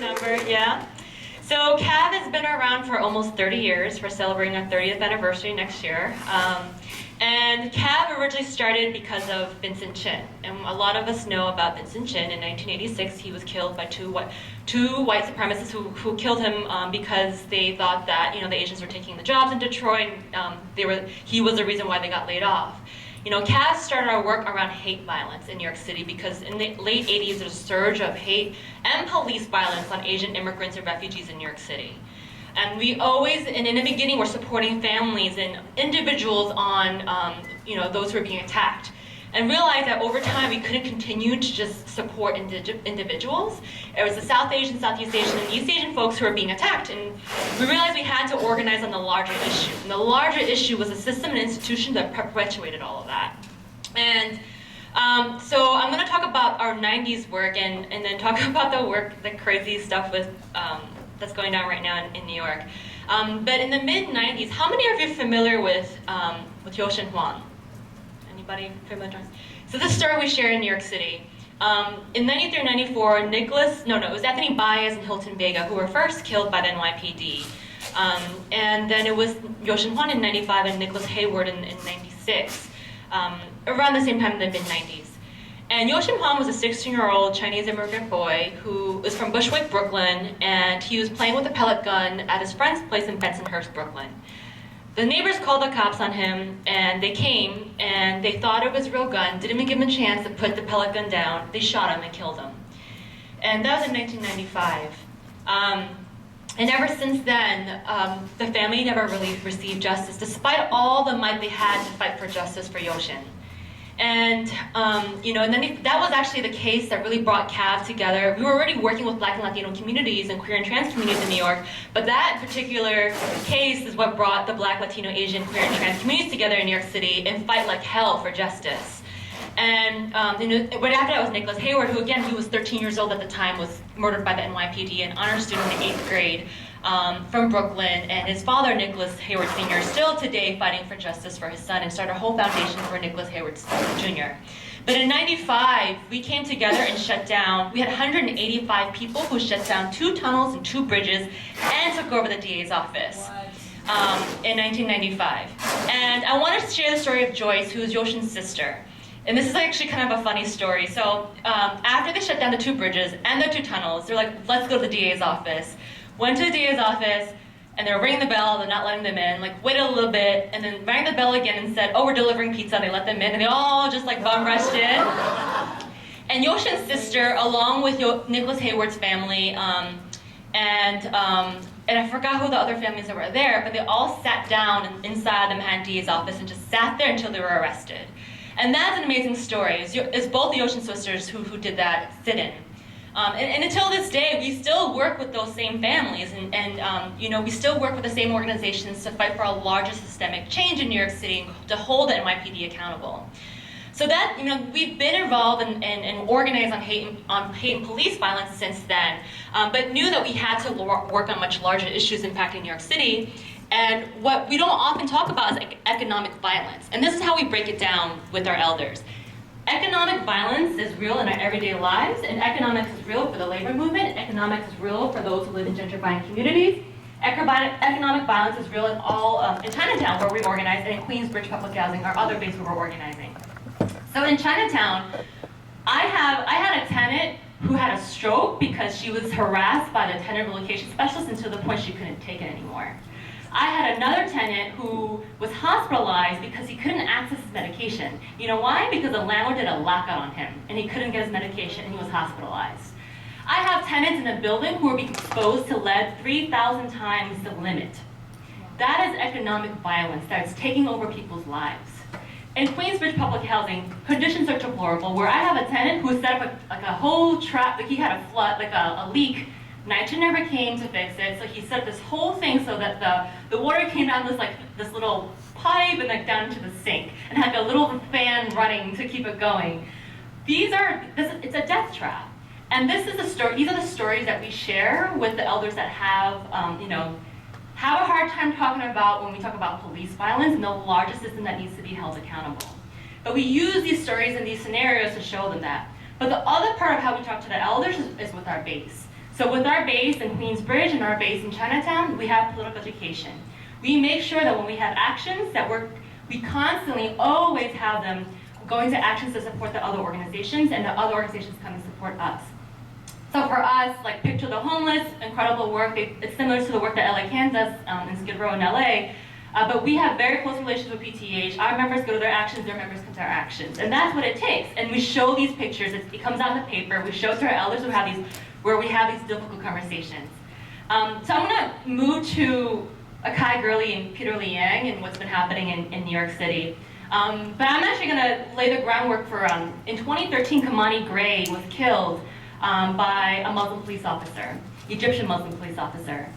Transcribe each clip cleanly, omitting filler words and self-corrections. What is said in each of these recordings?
number, yeah. So CAV has been around for almost 30 years. We're celebrating our 30th anniversary next year. And CAV originally started because of Vincent Chin. And a lot of us know about Vincent Chin. In 1986, he was killed by two white supremacists who killed him because they thought that the Asians were taking the jobs in Detroit. He was the reason why they got laid off. CAV started our work around hate violence in New York City because in the late 80s, there was a surge of hate and police violence on Asian immigrants and refugees in New York City. And we always, and in the beginning, we're supporting families and individuals on, those who are being attacked. And realized that over time, we couldn't continue to just support individuals. It was the South Asian, Southeast Asian, and East Asian folks who were being attacked. And we realized we had to organize on the larger issue. And the larger issue was a system and institution that perpetuated all of that. And so I'm going to talk about our 90s work and then talk about the crazy stuff with that's going on right now in New York. But in the mid-90s, how many of you are familiar with Yoshin Huang? Anybody familiar? So this story we share in New York City. In 93 94, it was Anthony Baez and Hilton Vega who were first killed by the NYPD. And then it was Yoshin Huang in 95 and Nicholas Hayward in 96, around the same time in the mid-90s. And Yoshin Huang was a 16-year-old Chinese immigrant boy who was from Bushwick, Brooklyn, and he was playing with a pellet gun at his friend's place in Bensonhurst, Brooklyn. The neighbors called the cops on him, and they came, and they thought it was a real gun, didn't even give him a chance to put the pellet gun down. They shot him and killed him. And that was in 1995. And ever since then, the family never really received justice, despite all the might they had to fight for justice for Yoshin. And and then that was actually the case that really brought CAV together. We were already working with Black and Latino communities and queer and trans communities in New York, but that particular case is what brought the Black, Latino, Asian, queer and trans communities together in New York City and fight like hell for justice. And right after that was Nicholas Hayward, who again, he was 13 years old at the time, was murdered by the NYPD, an honor student in the 8th grade. From Brooklyn, and his father, Nicholas Hayward Sr., is still today fighting for justice for his son and started a whole foundation for Nicholas Hayward Jr. But in 95, we came together and shut down. We had 185 people who shut down 2 tunnels and 2 bridges and took over the DA's office in 1995. And I wanted to share the story of Joyce, who is Yoshin's sister. And this is actually kind of a funny story. So after they shut down the 2 bridges and the 2 tunnels, they're like, let's go to the DA's office. Went to the DA's office, and they're ringing the bell, they're not letting them in, waited a little bit, and then rang the bell again and said, oh, we're delivering pizza, they let them in, and they all just bum rushed in. And Yoshin's sister, along with Nicholas Hayward's family, and I forgot who the other families that were there, but they all sat down inside the Manhattan DA's office and just sat there until they were arrested. And that's an amazing story. It's both the Yoshin sisters who did that sit-in. And until this day, we still work with those same families, and we still work with the same organizations to fight for a larger systemic change in New York City to hold the NYPD accountable. So that, we've been involved and organized on hate and police violence since then, but knew that we had to work on much larger issues impacting New York City. And what we don't often talk about is economic violence. And this is how we break it down with our elders. Economic violence is real in our everyday lives, and economics is real for the labor movement. Economics is real for those who live in gentrifying communities. Economic violence is real in Chinatown, where we organize, and in Queensbridge Public Housing, our other base where we're organizing. So in Chinatown, I had a tenant who had a stroke because she was harassed by the tenant relocation specialist until the point she couldn't take it anymore. I had another tenant who was hospitalized because he couldn't access his medication. You know why? Because the landlord did a lockout on him and he couldn't get his medication and he was hospitalized. I have tenants in a building who are being exposed to lead 3,000 times the limit. That is economic violence that is taking over people's lives. In Queensbridge Public Housing, conditions are deplorable, where I have a tenant who set up a whole trap, he had a flood, a leak. Nitrogen never came to fix it, so he set up this whole thing so that the water came down this little pipe and down into the sink, and had a little fan running to keep it going. It's a death trap, and this is the story. These are the stories that we share with the elders that have a hard time talking about when we talk about police violence and the larger system that needs to be held accountable. But we use these stories and these scenarios to show them that. But the other part of how we talk to the elders is with our base. So with our base in Queensbridge and our base in Chinatown, we have political education. We make sure that when we have actions that we constantly always have them going to actions to support the other organizations, and the other organizations come and support us. So for us, like Picture the Homeless, incredible work. It's similar to the work that LA Can does in Skid Row in LA, but we have very close relations with PTH. Our members go to their actions, their members come to our actions. And that's what it takes. And we show these pictures, it comes out in the paper, we show it to our elders where we have these difficult conversations. So I'm gonna move to Akai Gurley and Peter Liang and what's been happening in New York City. But I'm actually gonna lay the groundwork for, in 2013, Kamani Gray was killed by a Muslim police officer, Egyptian Muslim police officer.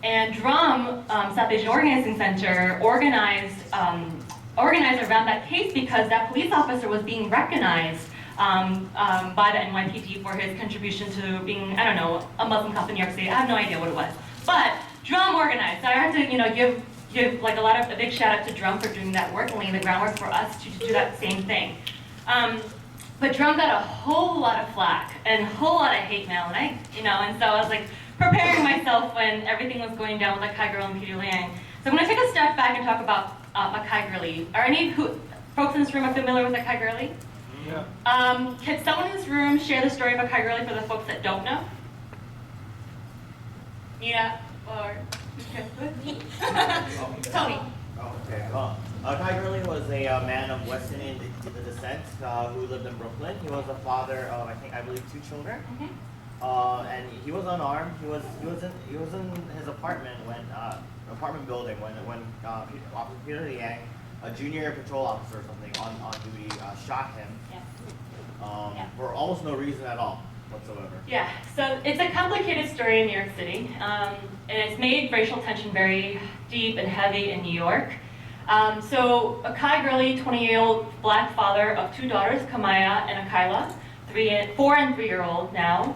And DRUM, South Asian Organizing Center, organized around that case because that police officer was being recognized by the NYPD for his contribution to being, I don't know, a Muslim cop in New York City. I have no idea what it was. But DRUM organized. So I have to, give like a big shout out to DRUM for doing that work and laying the groundwork for us to do that same thing. But DRUM got a whole lot of flack and a whole lot of hate mail, and so I was like preparing myself when everything was going down with Akai Gurley and Peter Liang. So I'm going to take a step back and talk about Akai Gurley. Are any folks in this room are familiar with Akai Gurley? Yeah. Can someone in this room share the story of Akai Gurley for the folks that don't know? Nina or Tony. Okay. Akai Gurley was a man of West Indian descent who lived in Brooklyn. He was a father of, I believe, 2 children. And he was unarmed. He was in his apartment building when Peter Liang, a junior patrol officer or something on duty, shot him. For almost no reason at all whatsoever. Yeah, so it's a complicated story in New York City, and it's made racial tension very deep and heavy in New York. So Akai Gurley, 20-year-old black father of 2 daughters, Kamaya and Akaila, 4 and 3-year-old now,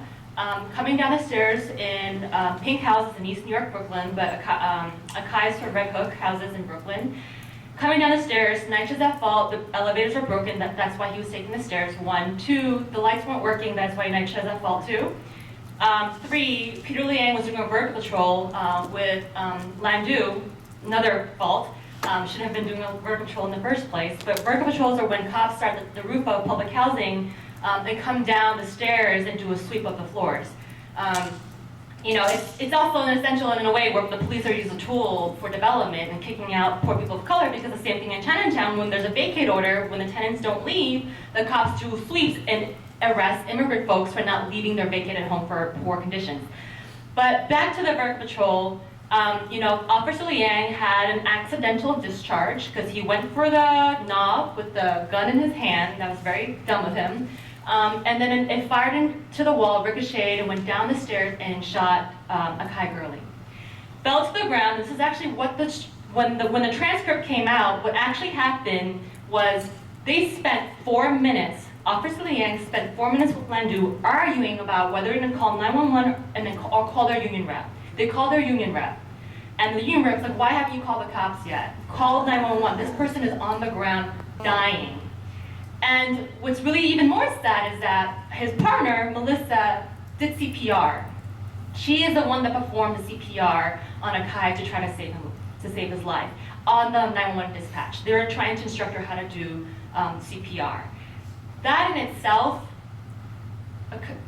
coming down the stairs in pink houses in East New York, Brooklyn, but Akai's for Red Hook houses in Brooklyn. Coming down the stairs, night is at fault, the elevators are broken, that's why he was taking the stairs, 1. 2, the lights weren't working, that's why night is at fault too. 3, Peter Liang was doing a vertical patrol with Landu, another fault. Shouldn't have been doing a vertical patrol in the first place, but vertical patrols are when cops start at the roof of public housing and come down the stairs and do a sweep of the floors. It's also an essential in a way where the police are used as a tool for development and kicking out poor people of color, because the same thing in Chinatown, when there's a vacate order, when the tenants don't leave, the cops do sweeps and arrest immigrant folks for not leaving their vacated home for poor conditions. But back to the vertical patrol, Officer Liang had an accidental discharge because he went for the knob with the gun in his hand. That was very dumb of him. And then it fired into the wall, ricocheted, and went down the stairs and shot Akai Gurley. Fell to the ground. This is actually what when the transcript came out, what actually happened was they spent 4 minutes, Officer Liang spent 4 minutes with Landu arguing about whether to call 911 or call their union rep. They called their union rep. And the union rep's like, why haven't you called the cops yet? Call 911. This person is on the ground dying. And what's really even more sad is that his partner, Melissa, did CPR. She is the one that performed the CPR on Akai to try to save his life on the 911 dispatch. They were trying to instruct her how to do CPR. That in itself,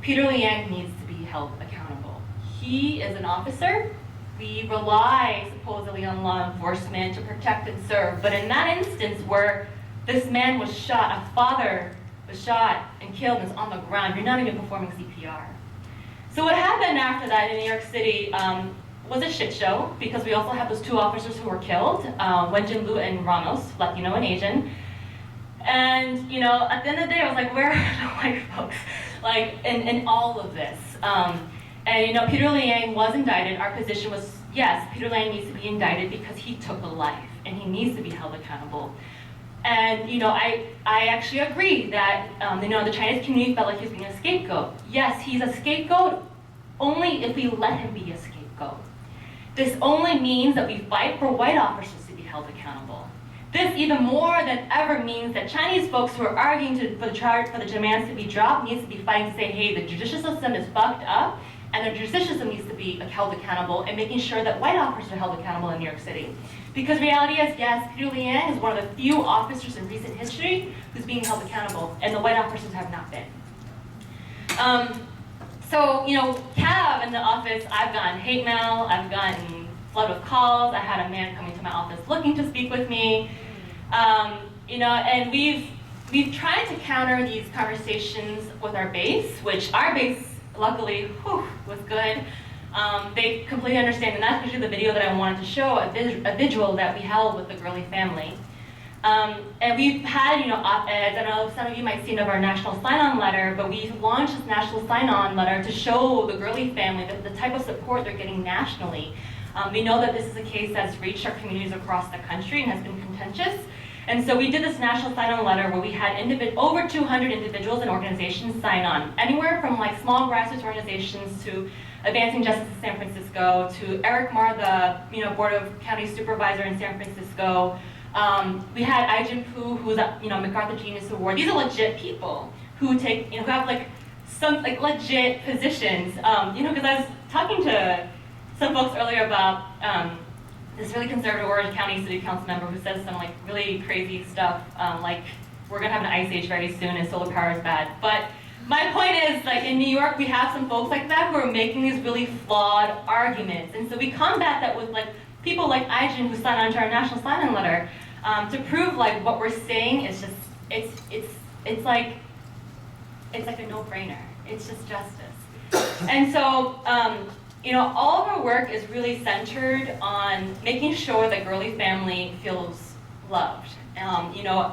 Peter Liang needs to be held accountable. He is an officer. We rely supposedly on law enforcement to protect and serve, but in that instance where this man was shot, a father was shot and killed and is on the ground, you're not even performing CPR. So what happened after that in New York City was a shit show, because we also have those 2 officers who were killed, Wenjin Liu and Ramos, Latino and Asian. And at the end of the day, I was like, where are the white folks? Like, in all of this. And Peter Liang was indicted. Our position was, yes, Peter Liang needs to be indicted because he took a life, and he needs to be held accountable. And I actually agree that the Chinese community felt like he was being a scapegoat. Yes, he's a scapegoat only if we let him be a scapegoat. This only means that we fight for white officers to be held accountable. This even more than ever means that Chinese folks who are arguing for the demands to be dropped needs to be fighting to say, hey, the judicial system is fucked up. and the judicial system needs to be held accountable, and making sure that white officers are held accountable in New York City. Because reality is, yes, Peter Liang is one of the few officers in recent history who's being held accountable, and the white officers have not been. So, you know, Cav in the office, I've gotten hate mail, I've gotten flood of calls, I had a man coming to my office looking to speak with me. You know, and we've tried to counter these conversations with our base, which our base, luckily, was good. They completely understand, and that's actually the video that I wanted to show, a visual that we held with the Gurley family. And we've had, you know, op-eds. I don't know if some of you might have seen of our national sign-on letter, but we've launched this national sign-on letter to show the Gurley family the type of support they're getting nationally. We know that this is a case that's reached our communities across the country and has been contentious. And so we did this national sign-on letter where we had over 200 individuals and organizations sign on, anywhere from like small grassroots organizations to Advancing Justice in San Francisco, to Eric Marr, the Board of County Supervisor in San Francisco. We had Ai-Jin Poo, who's a MacArthur Genius Award. These are legit people who take, who have like some like legit positions. Because I was talking to some folks earlier about this really conservative Orange County City Council member who says some like really crazy stuff, like we're gonna have an ice age very soon and solar power is bad. But my point is, like in New York, we have some folks like that who are making these really flawed arguments, and so we combat that with like people like Ai-Jin who signed on to our national sign-on letter to prove like what we're saying is just it's like a no-brainer. It's just justice, and so. All of our work is really centered on making sure that Gurley family feels loved.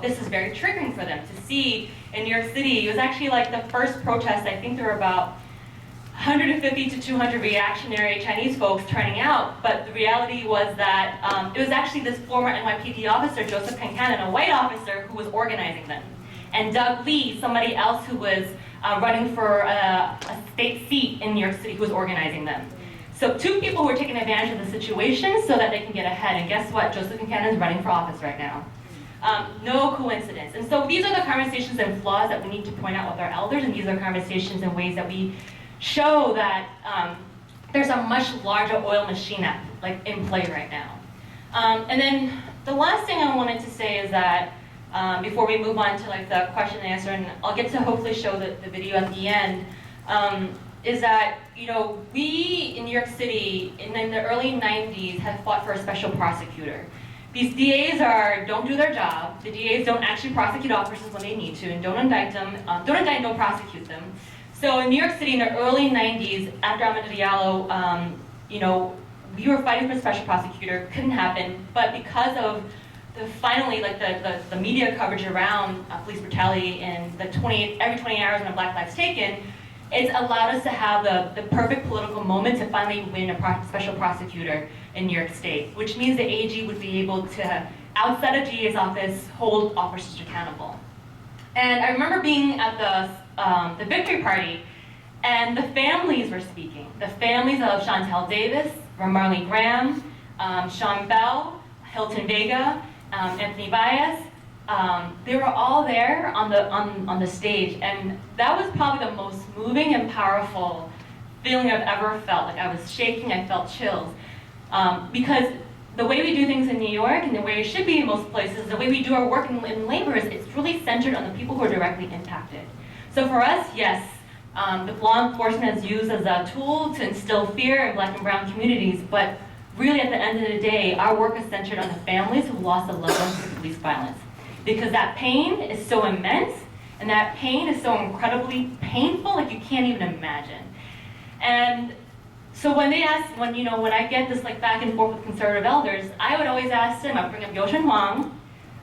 This is very triggering for them to see in New York City. It was actually like the first protest, I think there were about 150 to 200 reactionary Chinese folks turning out, but the reality was that it was actually this former NYPD officer, Joseph Kankanen, a white officer, who was organizing them. And Doug Lee, somebody else who was running for a state seat in New York City, who was organizing them. So two people who are taking advantage of the situation so that they can get ahead. And guess what? Joseph Kankanen is running for office right now. No coincidence. And so these are the conversations and flaws that we need to point out with our elders, and these are conversations and ways that we show that there's a much larger oil machine in play right now. And then the last thing I wanted to say is that before we move on to the question and answer, and I'll get to hopefully show the video at the end, is that we in New York City in the early 90s have fought for a special prosecutor. These DAs don't do their job. The DAs don't actually prosecute officers when they need to, and don't indict them, don't prosecute them. So in New York City in the early 90s, after Amadou Diallo, we were fighting for a special prosecutor. Couldn't happen, but because of the media coverage around police brutality and every 20 hours when a Black Life's taken, it's allowed us to have the perfect political moment to finally win a special prosecutor in New York State, which means the AG would be able to, outside of DA's office, hold officers accountable. And I remember being at the victory party, and the families were speaking. The families of Chantel Davis, Marley Graham, Sean Bell, Hilton Vega, Anthony Baez. They were all there on the stage, and that was probably the most moving and powerful feeling I've ever felt. Like I was shaking, I felt chills, because the way we do things in New York and the way it should be in most places, the way we do our work in labor is it's really centered on the people who are directly impacted. So for us, yes, the law enforcement is used as a tool to instill fear in Black and brown communities, but really at the end of the day, our work is centered on the families who lost a loved one to police violence. Because that pain is so immense, and that pain is so incredibly painful, like you can't even imagine. And so when I get this back and forth with conservative elders, I would always ask them. I would bring up Yoshin Huang.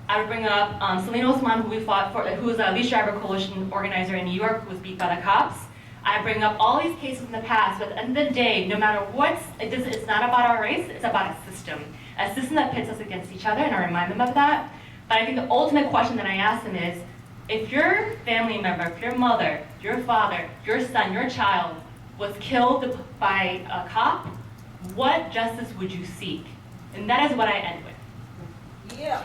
I would bring up Selena Osman, who we fought for, who was a Leash Driver Coalition organizer in New York, who was beat by the cops. I bring up all these cases in the past, but at the end of the day, no matter what, it's not about our race, it's about a system that pits us against each other, and I remind them of that. But I think the ultimate question that I ask them is, if your family member, if your mother, your father, your son, your child was killed by a cop, what justice would you seek? And that is what I end with. Yeah.